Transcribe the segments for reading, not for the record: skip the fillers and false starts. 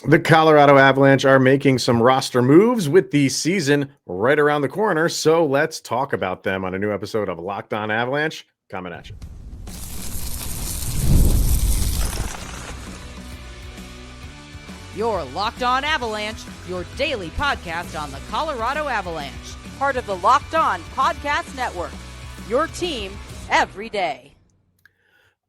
The Colorado Avalanche are making some roster moves with the season right around the corner, so let's talk about them on a new episode of Locked On Avalanche. Coming at you. Your Locked On Avalanche, your daily podcast on the Colorado Avalanche. Part of the Locked On Podcast Network. Your team every day.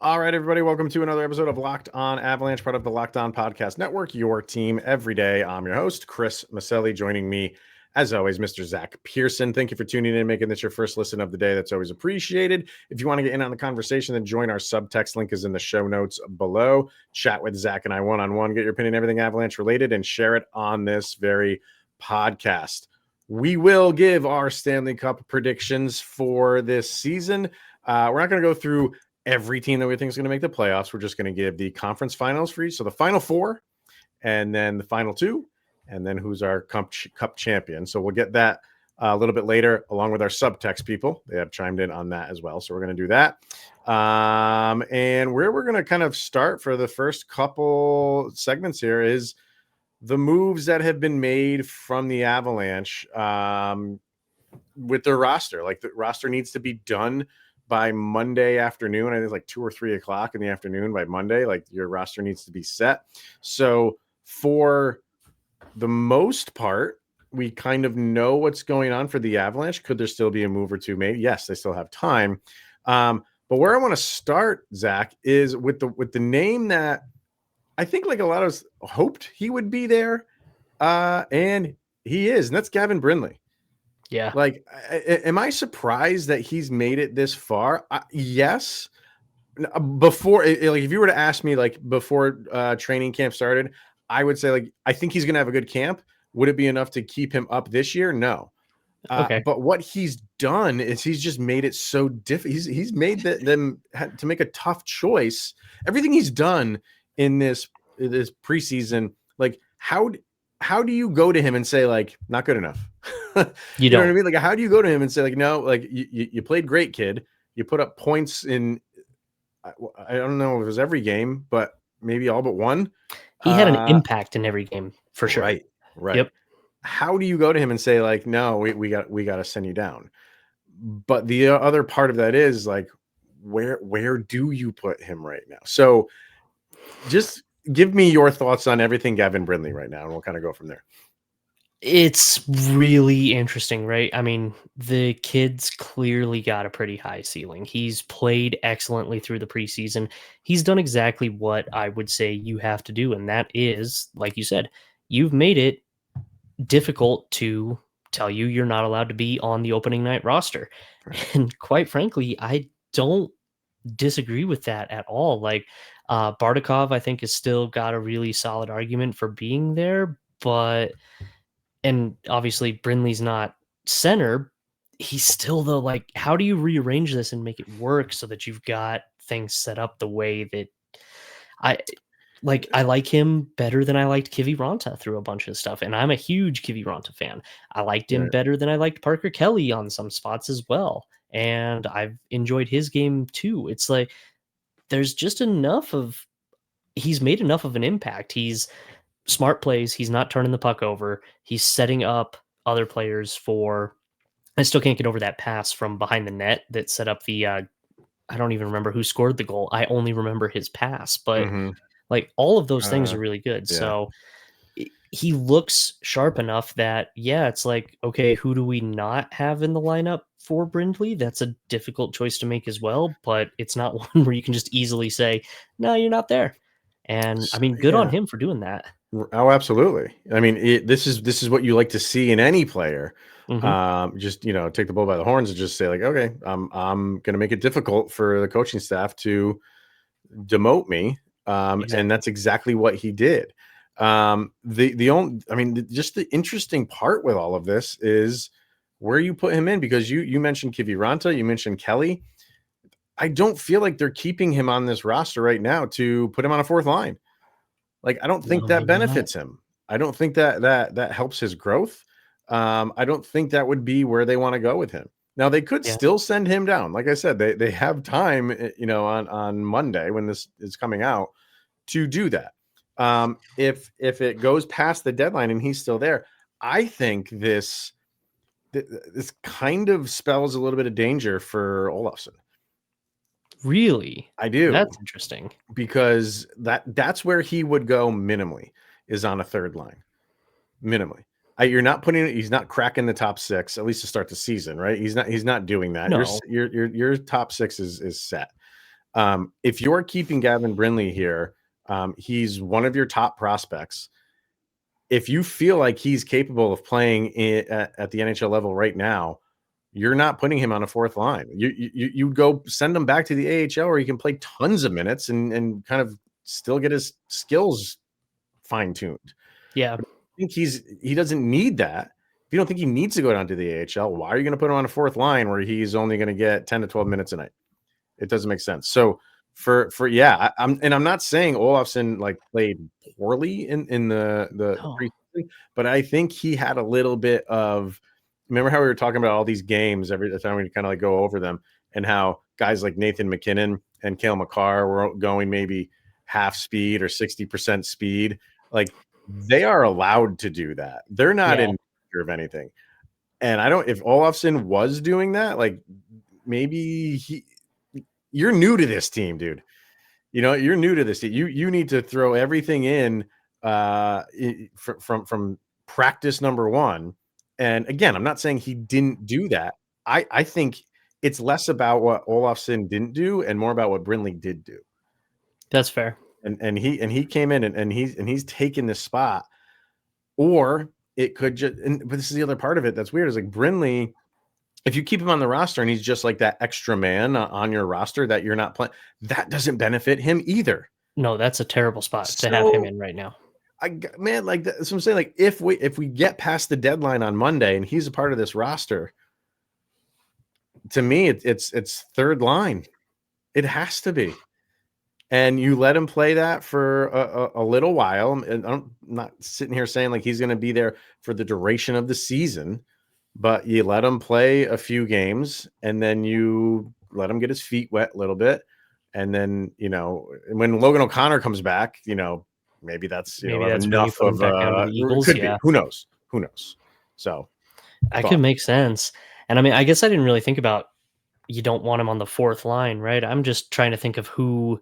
All right, everybody, welcome to another episode of Locked On Avalanche, part of the Locked On Podcast Network, your team every day. I'm your host, Chris Maselli. Joining me, as always, Mr. Zach Pearson. Thank you for tuning in, making this your first listen of the day. That's always appreciated. If you want to get in on the conversation, then join our subtext. Link is in the show notes below. Chat with Zach and I one-on-one. Get your opinion, everything Avalanche related, and share it on this very podcast. We will give our Stanley Cup predictions for this season. We're not going to go through every team that we think is going to make the playoffs. We're just going to give the conference finals for each. So the final four, and then the final two, and then who's our cup champion. So we'll get that a little bit later, along with our subtext people. They have chimed in on that as well. So we're going to do that. And where we're going to kind of start for the first couple segments here is the moves that have been made from the Avalanche with their roster. Like, the roster needs to be done by Monday afternoon. I think it's like 2 or 3 o'clock in the afternoon by Monday. Like, your roster needs to be set. So for the most part, we kind of know what's going on for the Avalanche. Could there still be a move or two made? Yes, they still have time. But where I want to start, Zach, is with the name that I think like a lot of us hoped he would be there. And he is, and that's Gavin Brinley. Yeah. Like, am I surprised that he's made it this far? Yes. Before, like, if you were to ask me, like, before training camp started, I would say, like, I think he's going to have a good camp. Would it be enough to keep him up this year? No. Okay. But what he's done is he's just made it so different. He's made them to make a tough choice. Everything he's done in this preseason, like, how do you go to him and say, like, not good enough? You know what I mean? Like, how do you go to him and say, like, no, like, you played great, kid. You put up points in, I don't know if it was every game, but maybe all but one. He had an impact in every game for sure. Right. Yep. How do you go to him and say, like, no, we got to send you down? But the other part of that is, like, where do you put him right now? So just give me your thoughts on everything Gavin Brinley right now, and we'll kind of go from there. It's really interesting, right? I mean, the kid's clearly got a pretty high ceiling. He's played excellently through the preseason. He's done exactly what I would say you have to do, and that is, like you said, you've made it difficult to tell you you're not allowed to be on the opening night roster. Right. And quite frankly, I don't disagree with that at all. Like, Bardakov, I think, has still got a really solid argument for being there, and obviously Brindley's not center. He's still, though, like, how do you rearrange this and make it work so that you've got things set up the way that I like him better than I liked Kiviranta through a bunch of stuff. And I'm a huge Kiviranta fan. I liked him better than I liked Parker Kelly on some spots as well. And I've enjoyed his game too. It's like, there's just he's made enough of an impact. He's smart plays. He's not turning the puck over. He's setting up other players for, I still can't get over that pass from behind the net that set up the, I don't even remember who scored the goal. I only remember his pass, but like, all of those things are really good. Yeah. So he looks sharp enough that, it's like, okay, who do we not have in the lineup for Brindley? That's a difficult choice to make as well, but it's not one where you can just easily say, no, you're not there. And I mean, good on him for doing that. Oh, absolutely. I mean, this is what you like to see in any player. Just, take the bull by the horns and just say, like, okay, I'm going to make it difficult for the coaching staff to demote me. Exactly. And that's exactly what he did. Just the interesting part with all of this is where you put him in, because you mentioned Kiviranta, you mentioned Kelly. I don't feel like they're keeping him on this roster right now to put him on a fourth line. Like, I don't think that benefits him. I don't think that helps his growth. I don't think that would be where they want to go with him. Now, they could still send him down. Like I said, they have time, on Monday when this is coming out to do that. If it goes past the deadline and he's still there, I think this kind of spells a little bit of danger for Olofsson. Really? I do. That's interesting. Because that's where he would go minimally, is on a third line. Minimally. You're not he's not cracking the top 6, at least to start the season, right? He's not doing that. No. Your top 6 is set. If you're keeping Gavin Brinley here, he's one of your top prospects. If you feel like he's capable of playing at the NHL level right now, you're not putting him on a fourth line. You go send him back to the AHL, where he can play tons of minutes and kind of still get his skills fine-tuned. Yeah. But I think he doesn't need that. If you don't think he needs to go down to the AHL, why are you going to put him on a fourth line where he's only going to get 10 to 12 minutes a night? It doesn't make sense. So I'm not saying Olofsson like played poorly in the preseason, but I think he had a little bit of. Remember how we were talking about all these games every time we kind of like go over them, and how guys like Nathan McKinnon and Cale Makar were going maybe half speed or 60% speed. Like, they are allowed to do that. They're not in danger of anything. And if Olofsson was doing that, like, maybe you're new to this team, dude. You're new to this team. You need to throw everything in from practice number 1. And again, I'm not saying he didn't do that. I think it's less about what Olofsson didn't do and more about what Brindley did do. That's fair. And he came in and he's taken this spot. Or it could just, but this is the other part of it that's weird, is like Brindley, if you keep him on the roster and he's just like that extra man on your roster that you're not playing, that doesn't benefit him either. No, that's a terrible spot to have him in right now. Like that's what I'm saying. Like, if we get past the deadline on Monday and he's a part of this roster, to me it's third line. It has to be. And you let him play that for a little while. And I'm not sitting here saying like he's going to be there for the duration of the season, but you let him play a few games and then you let him get his feet wet a little bit. And then, when Logan O'Connor comes back, maybe that's enough of Eagles. Could be. Who knows? So that could make sense. And I mean, I guess I didn't really think about, you don't want him on the fourth line, right? I'm just trying to think of who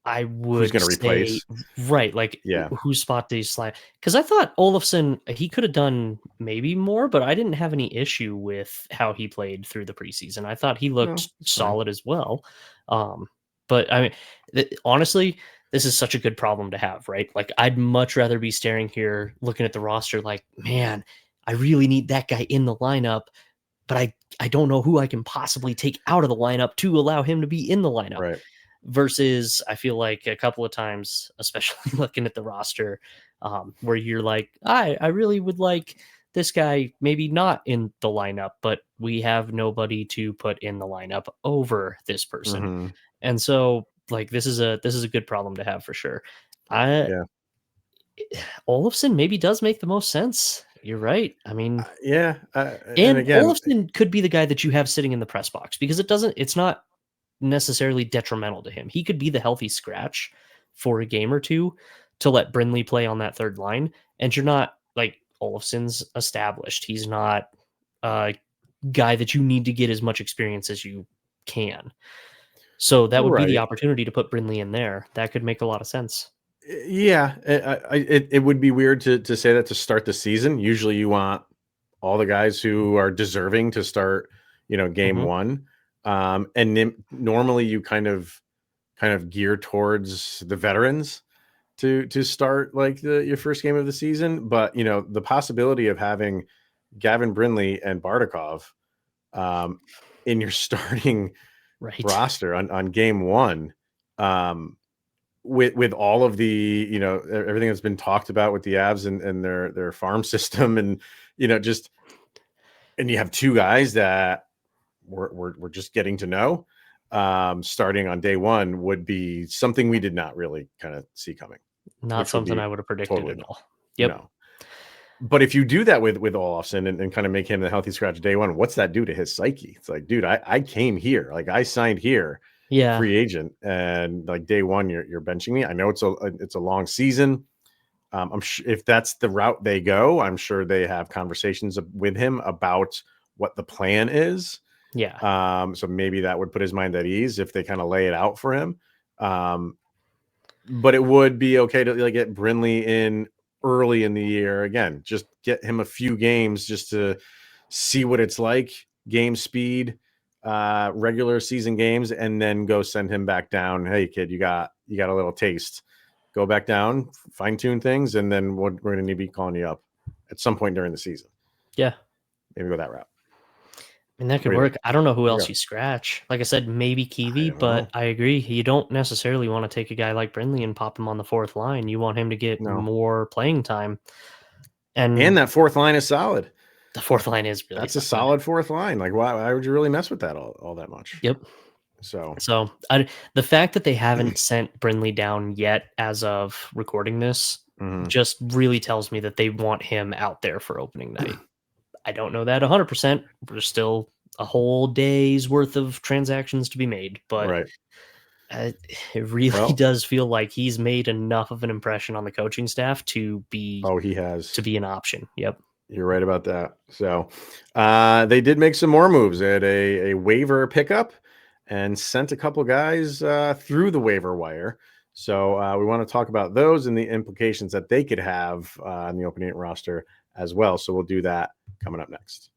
I would who's going to replace, right? Like, whose spot do you slide? Because I thought Olofsson, he could have done maybe more, but I didn't have any issue with how he played through the preseason. I thought he looked solid as well. But I mean, honestly, this is such a good problem to have, right? Like, I'd much rather be staring here looking at the roster like, man, I really need that guy in the lineup, but I don't know who I can possibly take out of the lineup to allow him to be in the lineup. Right. Versus, I feel like a couple of times, especially looking at the roster, where you're like, I really would like this guy maybe not in the lineup, but we have nobody to put in the lineup over this person. Mm-hmm. And so, like, this is a good problem to have for sure. Olofsson maybe does make the most sense. You're right. I mean, and again, Olofsson could be the guy that you have sitting in the press box, because it's not necessarily detrimental to him. He could be the healthy scratch for a game or two to let Brindley play on that third line. And you're not, like, Olofsson's established. He's not a guy that you need to get as much experience as you can. So that would be the opportunity to put Brindley in there. That could make a lot of sense. Yeah, it would be weird to say that to start the season. Usually you want all the guys who are deserving to start, game one. And normally you kind of gear towards the veterans to start like your first game of the season. But, the possibility of having Gavin Brinley and Bardakov in your starting roster on game one, with all of the, everything that's been talked about with the Avs and their farm system, and, and you have two guys that we're just getting to know, starting on day one would be something we did not really kind of see coming. Not something I would have predicted at all. Yep. No. But if you do that with Olofsson and kind of make him the healthy scratch day one, what's that do to his psyche? It's like, dude, I came here, like I signed here, Yeah. free agent, and like day one, you're benching me. I know it's a long season. I'm sure if that's the route they go, I'm sure they have conversations with him about what the plan is. Yeah. So maybe that would put his mind at ease if they kind of lay it out for him. But it would be okay to like get Brindley in early in the year again. Just get him a few games just to see what it's like, game speed, regular season games, and then go send him back down. Hey, kid, you got a little taste. Go back down, fine tune things, and then we're going to need to be calling you up at some point during the season. Yeah. Maybe go that route. And that could work. I don't know who else you scratch. Like I said, maybe Kiwi, but I agree. You don't necessarily want to take a guy like Brindley and pop him on the fourth line. You want him to get more playing time. And that fourth line is solid. The fourth line is really a solid fourth line. Like, why would you really mess with that all that much? Yep. So the fact that they haven't sent Brindley down yet as of recording this just really tells me that they want him out there for opening night. I don't know that 100%. There's still a whole day's worth of transactions to be made, but it really does feel like he's made enough of an impression on the coaching staff to be to be an option. Yep. You're right about that. So they did make some more moves. They had a waiver pickup and sent a couple guys through the waiver wire. So we want to talk about those and the implications that they could have on the opening roster as well. So we'll do that coming up next.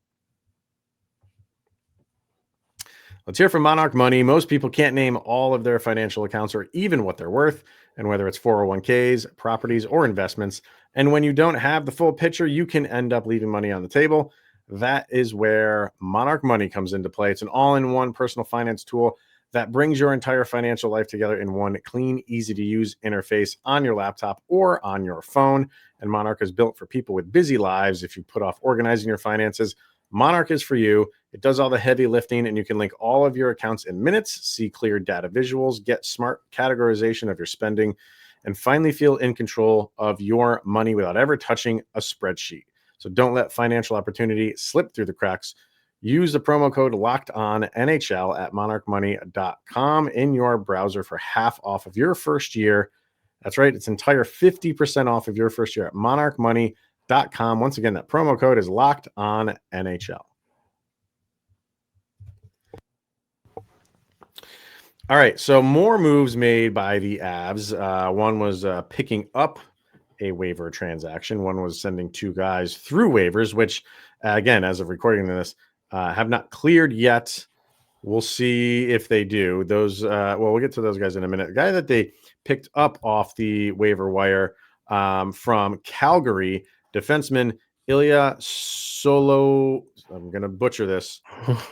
Let's hear from Monarch Money. Most people can't name all of their financial accounts or even what they're worth, and whether it's 401ks, properties, or investments. And when you don't have the full picture, you can end up leaving money on the table. That is where Monarch Money comes into play. It's an all-in-one personal finance tool that brings your entire financial life together in one clean, easy-to-use interface on your laptop or on your phone. And Monarch is built for people with busy lives. If you put off organizing your finances, Monarch is for you. It does all the heavy lifting, and you can link all of your accounts in minutes, see clear data visuals, get smart categorization of your spending, and finally feel in control of your money without ever touching a spreadsheet. So don't let financial opportunity slip through the cracks. Use the promo code LOCKEDONNHL at monarchmoney.com in your browser for half off of your first year. That's right. It's entire 50% off of your first year at monarchmoney.com. Once again, that promo code is LOCKEDONNHL. All right, so more moves made by the Avs. One was picking up a waiver transaction. One was sending two guys through waivers, which, again, as of recording this, have not cleared yet. We'll see if they do. Those, we'll get to those guys in a minute. The guy that they picked up off the waiver wire from Calgary, defenseman Ilia I'm going to butcher this,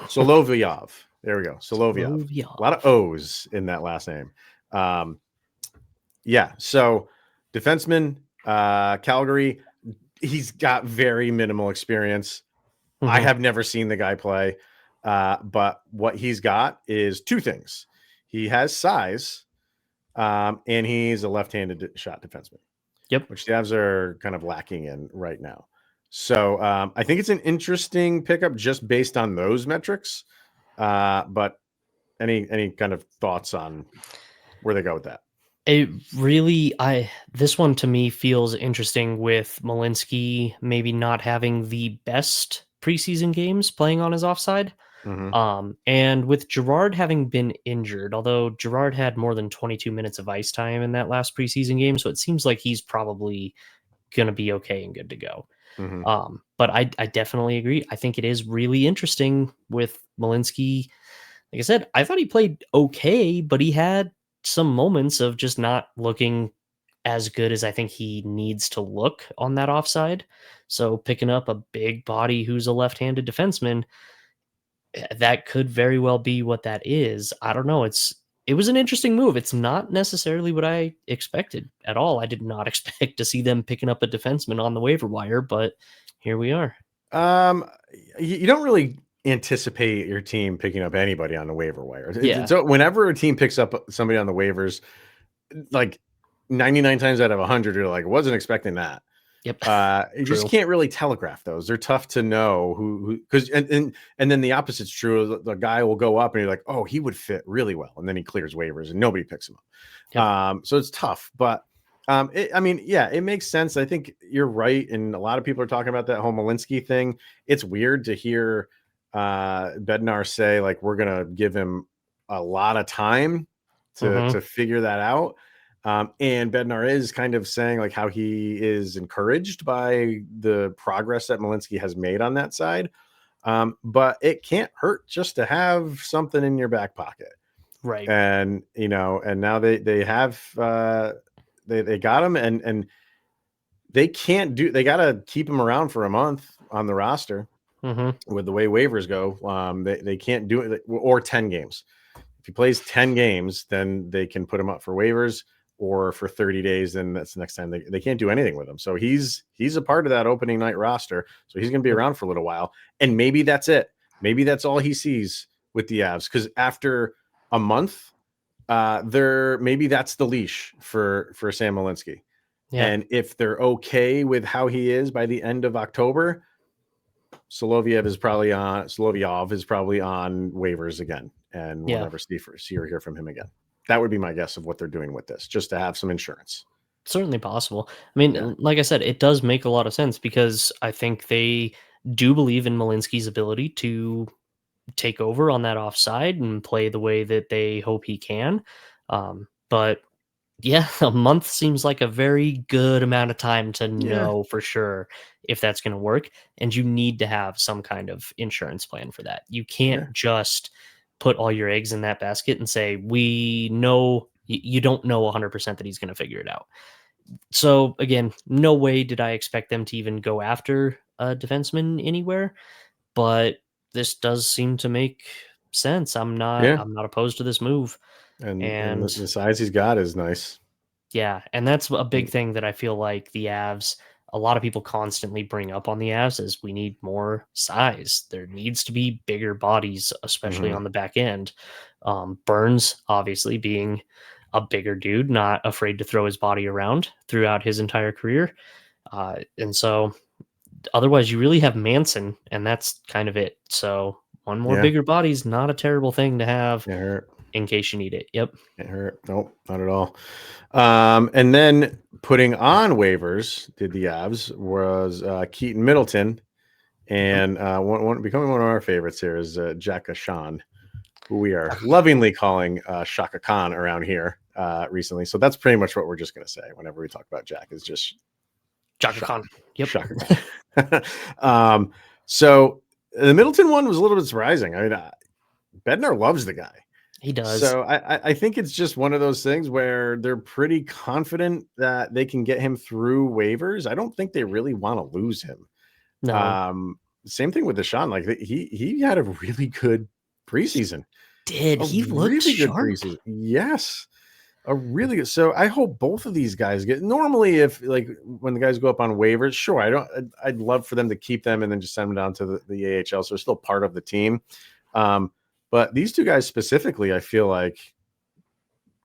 Soloviov. There we go. Soloviov. A lot of O's in that last name. So defenseman, Calgary, he's got very minimal experience. I have never seen the guy play, but what he's got is two things. He has size, and he's a left-handed shot defenseman. Yep. Which the Avs are kind of lacking in right now. So I think it's an interesting pickup just based on those metrics. But any kind of thoughts on where they go with that? It really, this one to me feels interesting with Malinsky maybe not having the best preseason games playing on his offside. And with Girard having been injured, although Girard had more than 22 minutes of ice time in that last preseason game, so it seems like he's probably going to be okay and good to go. But I definitely agree. I think it is really interesting with Malinsky. Like I said, I thought he played okay, but he had some moments of just not looking as good as I think he needs to look on that offside. So picking up a big body who's a left-handed defenseman, that could very well be what that is. I don't know. It was an interesting move. It's not necessarily what I expected at all. I did not expect to see them picking up a defenseman on the waiver wire, but here we are. You don't really anticipate your team picking up anybody on the waiver wire. So whenever a team picks up somebody on the waivers, like 99 times out of 100, you're like, wasn't expecting that. Yep. You True. just can't really telegraph those. They're tough to know who because and then the opposite's true. The guy will go up and you're like, oh, he would fit really well, and then he clears waivers and nobody picks him up. Yep. So it's tough, but it makes sense. I think you're right, and a lot of people are talking about that whole Malinsky thing. It's weird to hear Bednar say like we're gonna give him a lot of time to figure that out. And Bednar is kind of saying like how he is encouraged by the progress that Malinsky has made on that side. But it can't hurt just to have something in your back pocket. Right. And, and now they have, they got him and they got to keep him around for a month on the roster with the way waivers go. They can't do it or 10 games. If he plays 10 games, then they can put him up for waivers. Or for 30 days, then that's the next time they can't do anything with him. So he's a part of that opening night roster. So he's going to be around for a little while. And maybe that's it. Maybe that's all he sees with the Avs. Because after a month, maybe that's the leash for Sam Malinsky. Yeah. And if they're okay with how he is by the end of October, Soloviov is probably on waivers again. And we'll never see or hear from him again. That would be my guess of what they're doing with this, just to have some insurance. Certainly possible. I mean, like I said, it does make a lot of sense because I think they do believe in Malinsky's ability to take over on that offside and play the way that they hope he can. But yeah, a month seems like a very good amount of time to know for sure if that's going to work. And you need to have some kind of insurance plan for that. You can't just put all your eggs in that basket and say, we know you don't know 100% that he's going to figure it out. So again, no way did I expect them to even go after a defenseman anywhere, but this does seem to make sense. I'm not opposed to this move. And the size he's got is nice. Yeah. And that's a big thing that I feel like the Avs, a lot of people constantly bring up on the Avs is we need more size. There needs to be bigger bodies, especially on the back end. Burns, obviously, being a bigger dude, not afraid to throw his body around throughout his entire career. And so otherwise, you really have Manson, and that's kind of it. So one more bigger body is not a terrible thing to have in case you need it. Yep. Can't hurt. Nope, not at all. And then putting on waivers, did the Avs, was Keaton Middleton. And becoming one of our favorites here is Jack Ahcan, who we are lovingly calling Shaka Khan around here recently. So that's pretty much what we're just going to say whenever we talk about Jack is just Shaka Khan. Yep. Shaka Khan. So the Middleton one was a little bit surprising. I mean, Bednar loves the guy. He does. So I think it's just one of those things where they're pretty confident that they can get him through waivers. I don't think they really want to lose him. No. Same thing with Ahcan. Like he had a really good preseason. He looked really sharp. Good preseason. Yes. A really good. So I hope both of these guys get. Normally, if like when the guys go up on waivers, sure, I'd love for them to keep them and then just send them down to the AHL. So they're still part of the team. But these two guys specifically, I feel like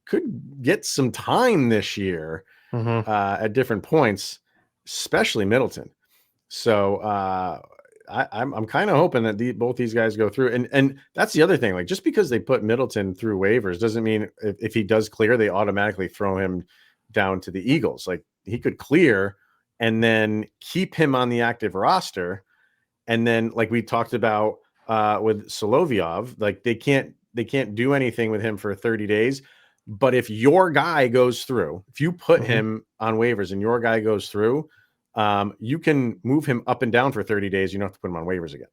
could get some time this year at different points, especially Middleton. So I'm kind of hoping that both these guys go through. And that's the other thing. Like just because they put Middleton through waivers doesn't mean if he does clear, they automatically throw him down to the Eagles. Like he could clear and then keep him on the active roster. And then like we talked about with Soloviov, like they can't do anything with him for 30 days. But if your guy goes through, if you put him on waivers and your guy goes through, you can move him up and down for 30 days. You don't have to put him on waivers again.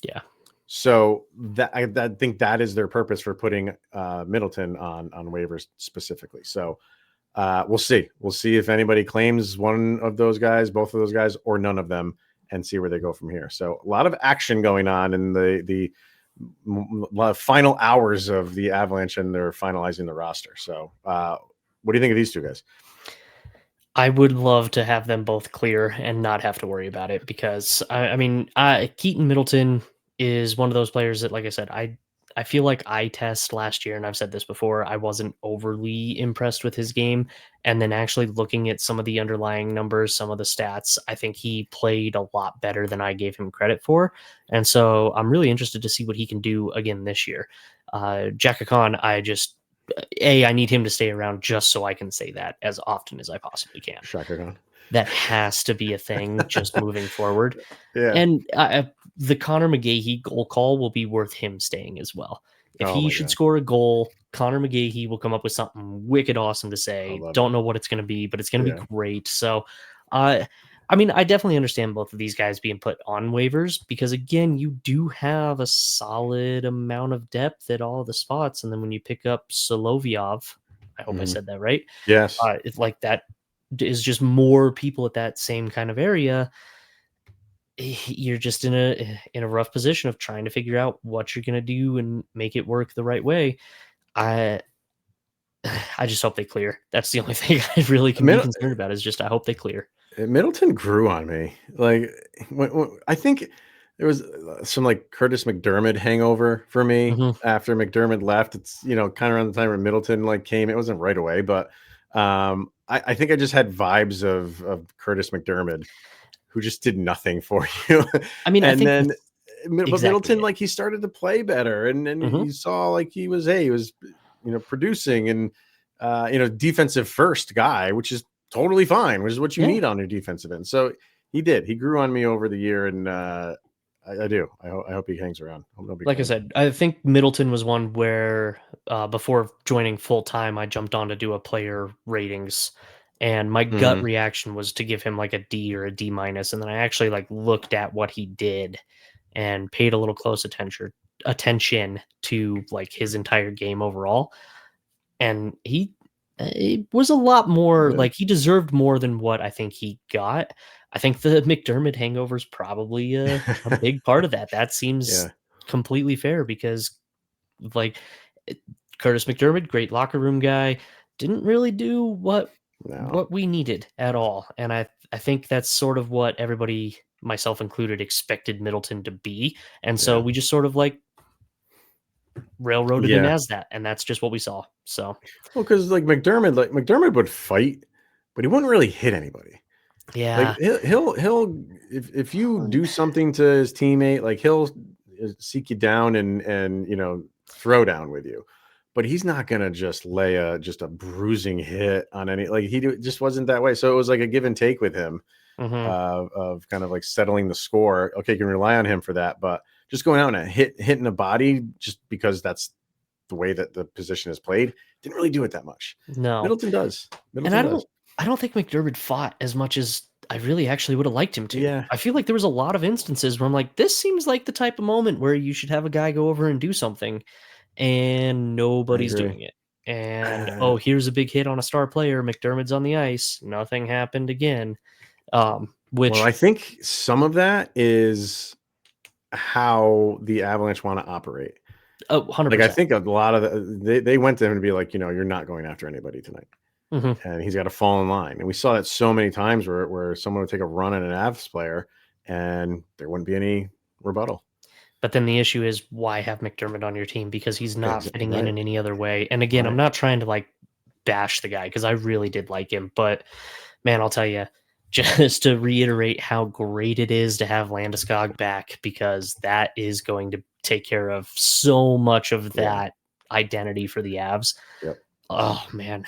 Yeah. So I think that is their purpose for putting Middleton on waivers specifically. So we'll see. We'll see if anybody claims one of those guys, both of those guys, or none of them, and see where they go from here. So a lot of action going on in the final hours of the Avalanche, and they're finalizing the roster. So what do you think of these two guys? I would love to have them both clear and not have to worry about it because I mean, Keaton Middleton is one of those players that, like I said, I feel like eye test last year, and I've said this before, I wasn't overly impressed with his game. And then actually looking at some of the underlying numbers, some of the stats, I think he played a lot better than I gave him credit for. And so I'm really interested to see what he can do again this year. Ahcan, I need him to stay around just so I can say that as often as I possibly can. Shaka Khan. That has to be a thing just moving forward. Yeah. And the Connor McGahey goal call will be worth him staying as well. If he should score a goal, Connor McGahey will come up with something wicked awesome to say. Don't know what it's going to be, but it's going to be great. So, I definitely understand both of these guys being put on waivers because, again, you do have a solid amount of depth at all the spots. And then when you pick up Soloviov, I hope I said that right. Yes. It's like that is just more people at that same kind of area. You're just in a rough position of trying to figure out what you're going to do and make it work the right way. I just hope they clear. That's the only thing I really can be concerned about is just I hope they clear. Middleton grew on me. Like I think there was some like Curtis McDermott hangover for me after McDermott left. It's kind of around the time where Middleton like came. It wasn't right away, but I think I just had vibes of Curtis McDermott, who just did nothing for you. I mean, but Middleton, like he started to play better, and you saw like he was producing and defensive first guy, which is totally fine, which is what you need on your defensive end. So he grew on me over the year, and I do. I hope he hangs around. Like I said, I think Middleton was one where before joining full time, I jumped on to do a player ratings, and my gut reaction was to give him like a D or a D minus, and then I actually like looked at what he did and paid a little close attention to like his entire game overall, and it was a lot more like he deserved more than what I think he got. I think the McDermott hangover is probably a big part of that. That seems completely fair because like Curtis McDermott, great locker room guy, didn't really do what we needed at all. And I think that's sort of what everybody, myself included, expected Middleton to be. And so we just sort of like railroaded him as that, and that's just what we saw. So because like McDermott would fight, but he wouldn't really hit anybody. Yeah, like he'll if you do something to his teammate, like he'll seek you down and throw down with you, but he's not gonna just lay a bruising hit on any, like he just wasn't that way. So it was like a give and take with him of kind of like settling the score. Okay, you can rely on him for that, but just going out and hitting a body just because that's the way that the position is played didn't really do it that much. No, Middleton does. I don't think McDermott fought as much as I really actually would have liked him to. Yeah. I feel like there was a lot of instances where I'm like, this seems like the type of moment where you should have a guy go over and do something, and nobody's doing it. And here's a big hit on a star player. McDermott's on the ice. Nothing happened again. Which I think some of that is how the Avalanche want to operate. 100%. Like I think a lot of they went to him to be like, you're not going after anybody tonight. And he's got to fall in line. And we saw that so many times where someone would take a run at an Avs player and there wouldn't be any rebuttal. But then the issue is, why have McDermott on your team? Because he's not fitting in any other way. And again, I'm not trying to like bash the guy because I really did like him. But man, I'll tell you, just to reiterate how great it is to have Landeskog back, because that is going to take care of so much of that identity for the Avs. Yep. Oh man,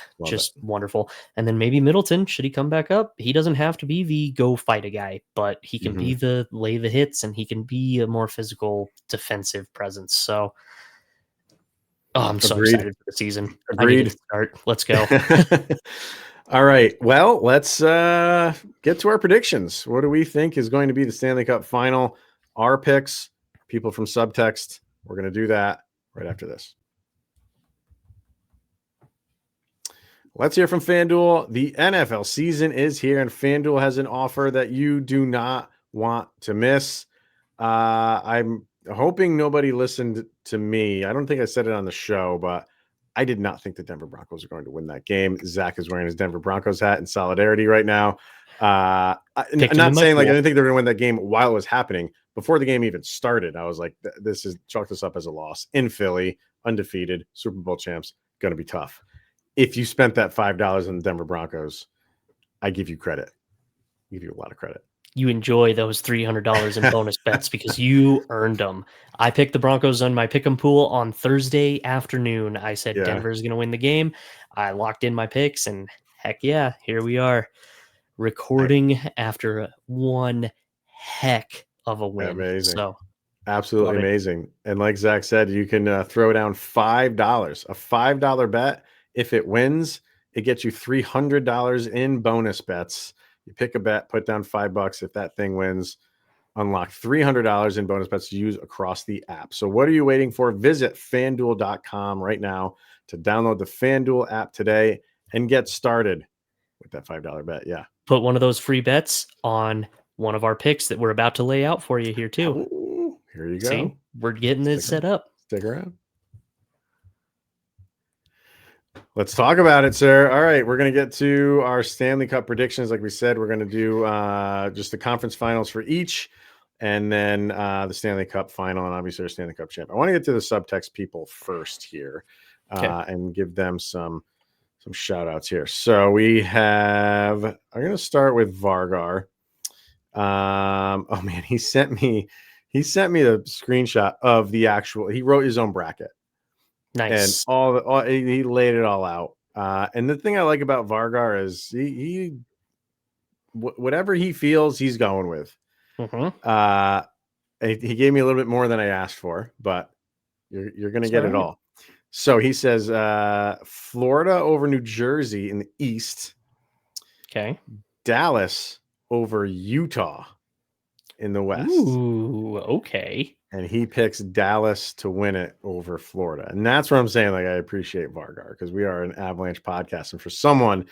wonderful. And then maybe Middleton, should he come back up, he doesn't have to be the go fight a guy, but he can be the lay the hits, and he can be a more physical defensive presence. So I'm so excited for the season. Agreed. Start. Let's go. All right. Well, let's get to our predictions. What do we think is going to be the Stanley Cup final? Our picks, people from Subtext. We're going to do that right after this. Let's hear from FanDuel. The NFL season is here, and FanDuel has an offer that you do not want to miss. I'm hoping nobody listened to me. I don't think I said it on the show, but I did not think the Denver Broncos are going to win that game. Zach is wearing his Denver Broncos hat in solidarity right now. I'm not saying like I didn't think they were going to win that game while it was happening, before the game even started, I was like, chalk this up as a loss in Philly, undefeated, Super Bowl champs, going to be tough. If you spent that $5 on the Denver Broncos, I give you credit. I give you a lot of credit. You enjoy those $300 in bonus bets because you earned them. I picked the Broncos on my pick'em pool on Thursday afternoon. I said Denver's going to win the game. I locked in my picks, and heck yeah, here we are recording after one heck of a win. Amazing. So absolutely amazing. And like Zach said, you can throw down $5, a $5 bet. If it wins, it gets you $300 in bonus bets. You pick a bet, put down $5. If that thing wins, unlock $300 in bonus bets to use across the app. So what are you waiting for? Visit FanDuel.com right now to download the FanDuel app today and get started with that $5 bet. Yeah. Put one of those free bets on one of our picks that we're about to lay out for you here too. Ooh, here you go. See, we're getting this set up. Stick around. Let's talk about it, sir. All right, we're going to get to our Stanley Cup predictions. Like we said, we're going to do just the conference finals for each, and then the Stanley Cup final, and obviously our Stanley Cup champ. I want to get to the subtext people first here, and give them some shout outs here. So we have, I'm going to start with Vargar. Oh man, he sent me the screenshot of the actual, he wrote his own bracket. Nice. And he laid it all out. And the thing I like about Vargar is he whatever he feels, he's going with. He gave me a little bit more than I asked for, but you're going to get it all. So he says Florida over New Jersey in the East. Okay. Dallas over Utah in the West. Ooh, okay. And he picks Dallas to win it over Florida. And that's what I'm saying. Like, I appreciate Vargar because we are an Avalanche podcast. And for someone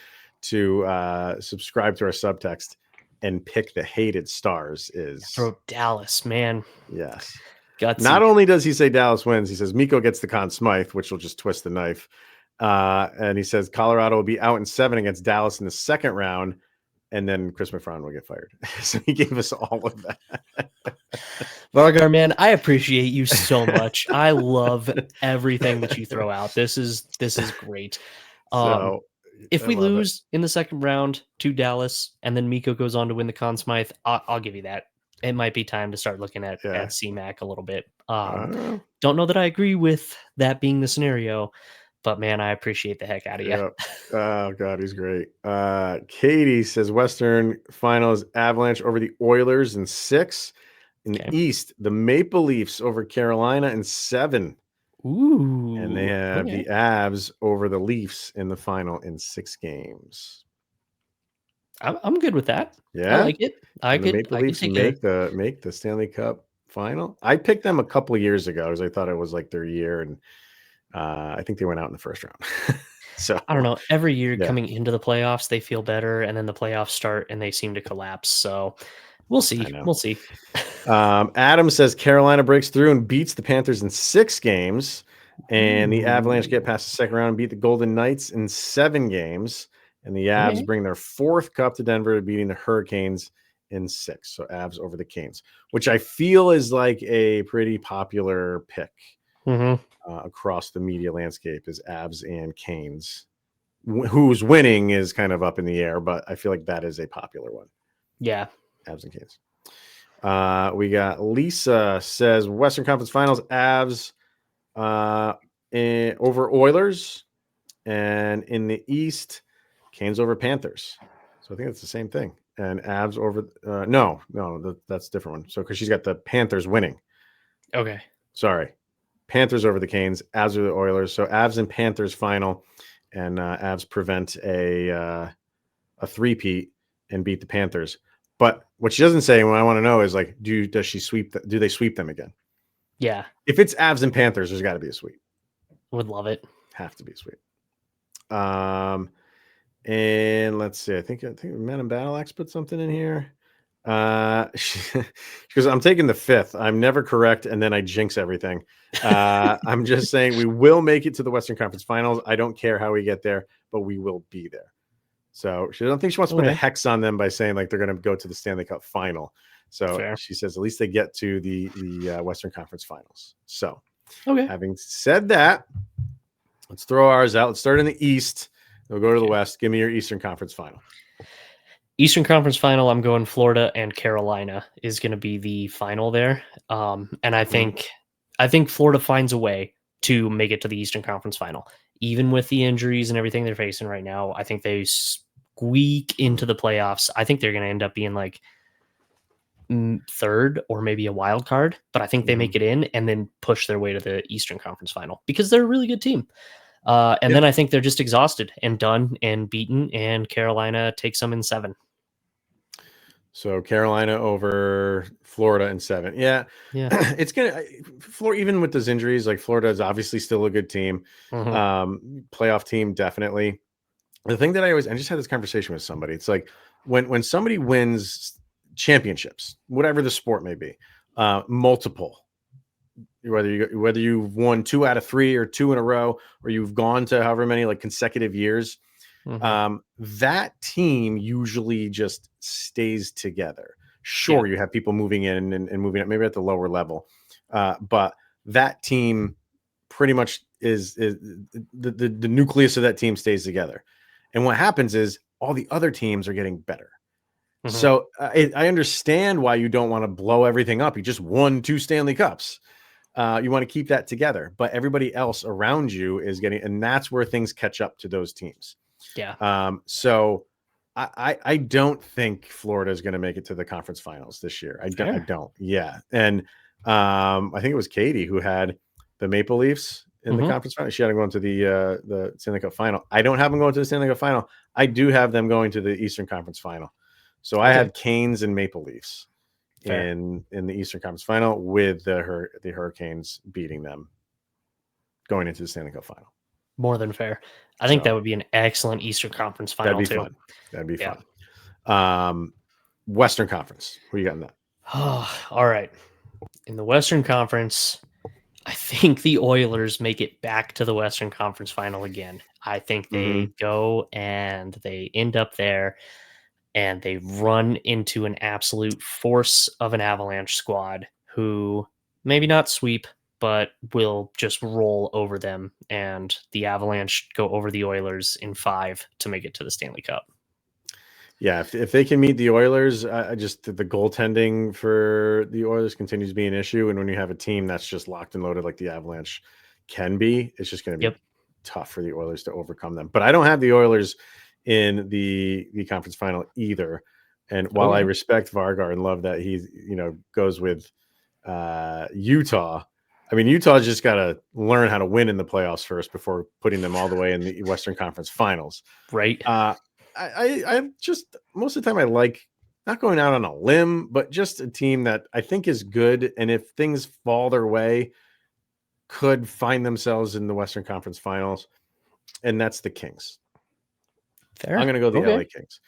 to subscribe to our subtext and pick the hated Stars is... Throw Dallas, man. Yes. Gutsy. Not only does he say Dallas wins, he says Mikko gets the Conn Smythe, which will just twist the knife. And he says Colorado will be out in 7 against Dallas in the second round. And then Chris McFarland will get fired. So he gave us all of that. Vargar, man, I appreciate you so much. I love everything that you throw out. This is great. If we lose in the second round to Dallas and then Mikko goes on to win the Conn Smythe, I'll give you that. It might be time to start looking at CMAC a little bit. Don't know that I agree with that being the scenario, but man, I appreciate the heck out of you. Yep. Oh God, he's great. Katie says Western Finals Avalanche over the Oilers in 6. In the East, the Maple Leafs over Carolina in 7. Ooh. And they have the Avs over the Leafs in the final in 6 games. I'm good with that. Yeah, I like it. The Maple Leafs make the Stanley Cup final. I picked them a couple of years ago because I thought it was like their year, and I think they went out in the first round. So I don't know. Every year coming into the playoffs, they feel better, and then the playoffs start and they seem to collapse. So we'll see. We'll see. Adam says Carolina breaks through and beats the Panthers in 6 games, and the Avalanche get past the second round and beat the Golden Knights in 7 games. And the Avs bring their 4th cup to Denver, beating the Hurricanes in 6. So Avs over the Canes, which I feel is like a pretty popular pick across the media landscape, is Avs and Canes. Who's winning is kind of up in the air, but I feel like that is a popular one. Yeah. Avs and Canes. We got Lisa says Western Conference Finals, Avs over Oilers, and in the East, Canes over Panthers. So I think it's the same thing. And Avs over no, that's a different one. So because she's got the Panthers winning. Okay. Sorry. Panthers over the Canes, Avs over the Oilers. So Avs and Panthers final, and Avs prevent a three-peat and beat the Panthers. But what she doesn't say, and what I want to know is like, do they sweep them again? Yeah. If it's Avs and Panthers, there's got to be a sweep. Would love it. Have to be a sweep. And let's see. I think Madam Battleaxe put something in here. She goes, I'm taking the 5th. I'm never correct, and then I jinx everything. I'm just saying we will make it to the Western Conference Finals. I don't care how we get there, but we will be there. So I don't think she wants to put a hex on them by saying like they're going to go to the Stanley Cup final. So she says at least they get to the Western Conference Finals. So having said that, let's throw ours out. Let's start in the East. We'll go to the West. Give me your Eastern Conference Final. Eastern Conference Final, I'm going Florida and Carolina is going to be the final there. And I think Florida finds a way to make it to the Eastern Conference Final. Even with the injuries and everything they're facing right now, I think they squeak into the playoffs. I think they're going to end up being like third or maybe a wild card, but I think they make it in and then push their way to the Eastern Conference Final because they're a really good team. And then I think they're just exhausted and done and beaten, and Carolina takes them in 7. So Carolina over Florida in 7. Yeah. It's gonna Florida, even with those injuries, like Florida is obviously still a good team, playoff team definitely. The thing that I just had this conversation with somebody. It's like when somebody wins championships, whatever the sport may be, multiple. Whether you've won 2 out of 3 or 2 in a row, or you've gone to however many like consecutive years. That team usually just stays together. Sure, you have people moving in and moving up, maybe at the lower level, but that team pretty much is the nucleus of that team stays together. And what happens is all the other teams are getting better. So I understand why you don't want to blow everything up. You just won 2 Stanley Cups. You want to keep that together, but everybody else around you is getting, and that's where things catch up to those teams. So I don't think Florida is going to make it to the conference finals this year. I don't. Yeah. And I think it was Katie who had the Maple Leafs in the conference final. She had them going to the Stanley Cup final. I don't have them going to the Stanley Cup final. I do have them going to the Eastern Conference final. So I had Canes and Maple Leafs in the Eastern Conference final with the Hurricanes beating them going into the Stanley Cup final. More than fair. I think that would be an excellent Eastern Conference final. That'd be fun. That'd be fun. Western Conference. What you got in that? All right. In the Western Conference, I think the Oilers make it back to the Western Conference final again. I think they go and they end up there and they run into an absolute force of an Avalanche squad who maybe not sweep, but will just roll over them, and the Avalanche go over the Oilers in 5 to make it to the Stanley Cup. Yeah, if they can meet the Oilers, just the goaltending for the Oilers continues to be an issue, and when you have a team that's just locked and loaded like the Avalanche can be, it's just going to be tough for the Oilers to overcome them. But I don't have the Oilers in the conference final either. And while I respect Vargar and love that he goes with Utah. I mean, Utah's just got to learn how to win in the playoffs first before putting them all the way in the Western Conference Finals. Right. I just most of the time I like not going out on a limb, but just a team that I think is good. And if things fall their way, could find themselves in the Western Conference Finals. And that's the Kings. Fair. I'm going to go the LA Kings.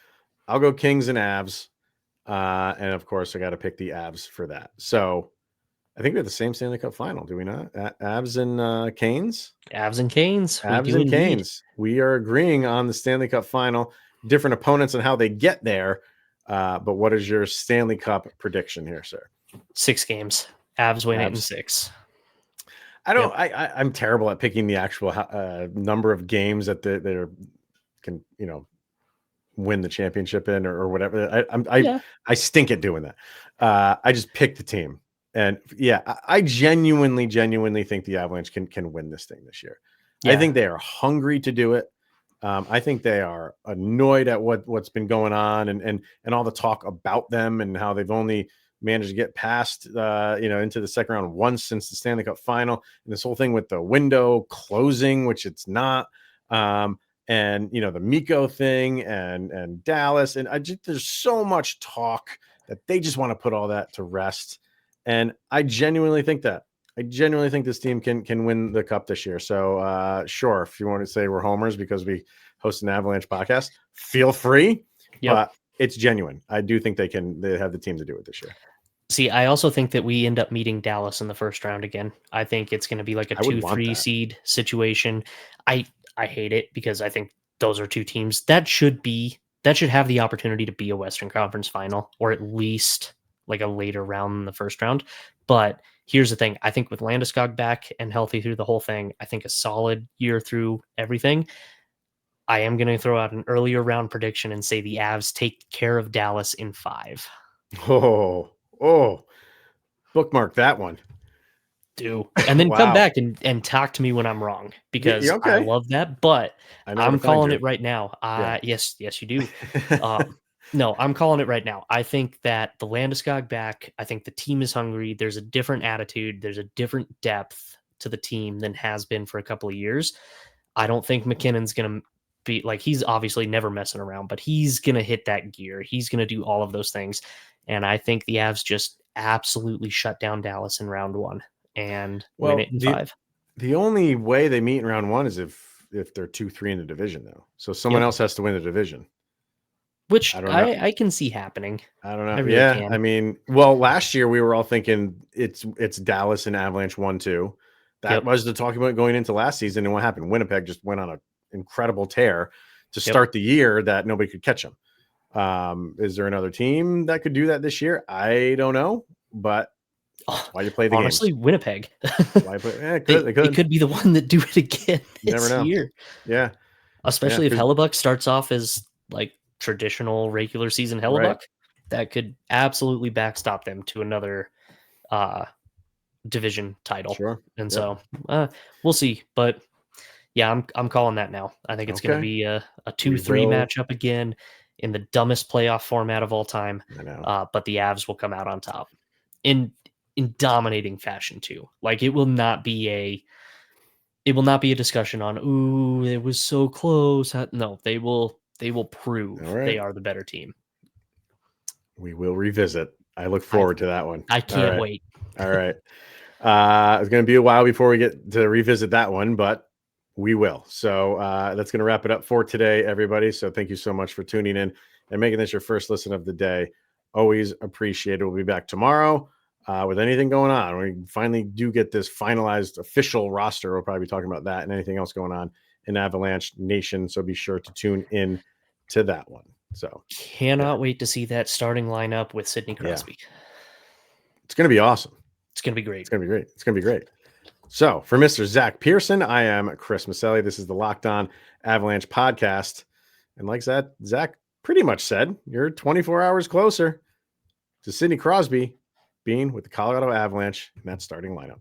I'll go Kings and Avs. And of course, I got to pick the Avs for that. So I think we have the same Stanley Cup final, do we not? Avs and Canes? Avs and Canes. Avs and Canes. We are agreeing on the Stanley Cup final. Different opponents and how they get there. But what is your Stanley Cup prediction here, sir? 6 games. Avs win it in 6. I don't. I'm terrible at picking the actual number of games that they can win the championship in or whatever. I stink at doing that. I just pick the team. And I genuinely think the Avalanche can win this thing this year. Yeah. I think they are hungry to do it. I think they are annoyed at what's been going on and all the talk about them and how they've only managed to get past into the second round once since the Stanley Cup final. And this whole thing with the window closing, which it's not. And the Mikko thing and Dallas. And there's so much talk that they just want to put all that to rest. And I genuinely think that. I genuinely think this team can win the cup this year. So sure, if you want to say we're homers because we host an Avalanche podcast, feel free. Yep. But it's genuine. I do think they have the team to do it this year. See, I also think that we end up meeting Dallas in the first round again. I think it's going to be like a 2-3 seed situation. I hate it because I think those are two teams that should have the opportunity to be a Western Conference final, or at least like a later round in the first round. But here's the thing. I think with Landeskog back and healthy through the whole thing, I think a solid year through everything. I am going to throw out an earlier round prediction and say the Avs take care of Dallas in 5. Oh, bookmark that one. Do. And then Wow. come back and talk to me when I'm wrong, because okay. I love that, but I'm calling it right now. Yeah. Yes, you do. No, I'm calling it right now. I think that the Landeskog back, I think the team is hungry. There's a different attitude. There's a different depth to the team than has been for a couple of years. I don't think McKinnon's going to be like, he's obviously never messing around, but he's going to hit that gear. He's going to do all of those things. And I think the Avs just absolutely shut down Dallas in round 1 and win it in 5. The only way they meet in round 1 is if they're 2-3 in the division, though. So someone else has to win the division. Which I can see happening. I don't know. I really can. I mean, well, last year we were all thinking it's Dallas and Avalanche 1-2. That was the talking point going into last season. And what happened? Winnipeg just went on an incredidu tear to start the year that nobody could catch them. Is there another team that could do that this year? I don't know, but why you play the honestly, games? Winnipeg. Why play? They could be the one that do it again this year. Yeah, especially if Hellebuck starts off as like traditional regular season Hellebuck, that could absolutely backstop them to another division title. Sure. And so we'll see. But yeah, I'm calling that now. I think it's going to be a 2-3 matchup again in the dumbest playoff format of all time. I know. But the Avs will come out on top in dominating fashion too. Like it will not be a discussion on, ooh, it was so close. No, they will prove they are the better team. We will revisit. I look forward to that one. I can't wait. All right. It's going to be a while before we get to revisit that one, but we will. So that's going to wrap it up for today, everybody. So thank you so much for tuning in and making this your first listen of the day. Always appreciate it. We'll be back tomorrow with anything going on. We finally do get this finalized official roster. We'll probably be talking about that and anything else going on in Avalanche Nation. So be sure to tune in to that one. So cannot wait to see that starting lineup with Sidney Crosby. Yeah. It's going to be awesome. It's going to be great. It's going to be great. It's going to be great. So for Mr. Zach Pearson, I am Chris Maselli. This is the Locked On Avalanche podcast. And like that, Zach pretty much said, you're 24 hours closer to Sidney Crosby being with the Colorado Avalanche in that starting lineup.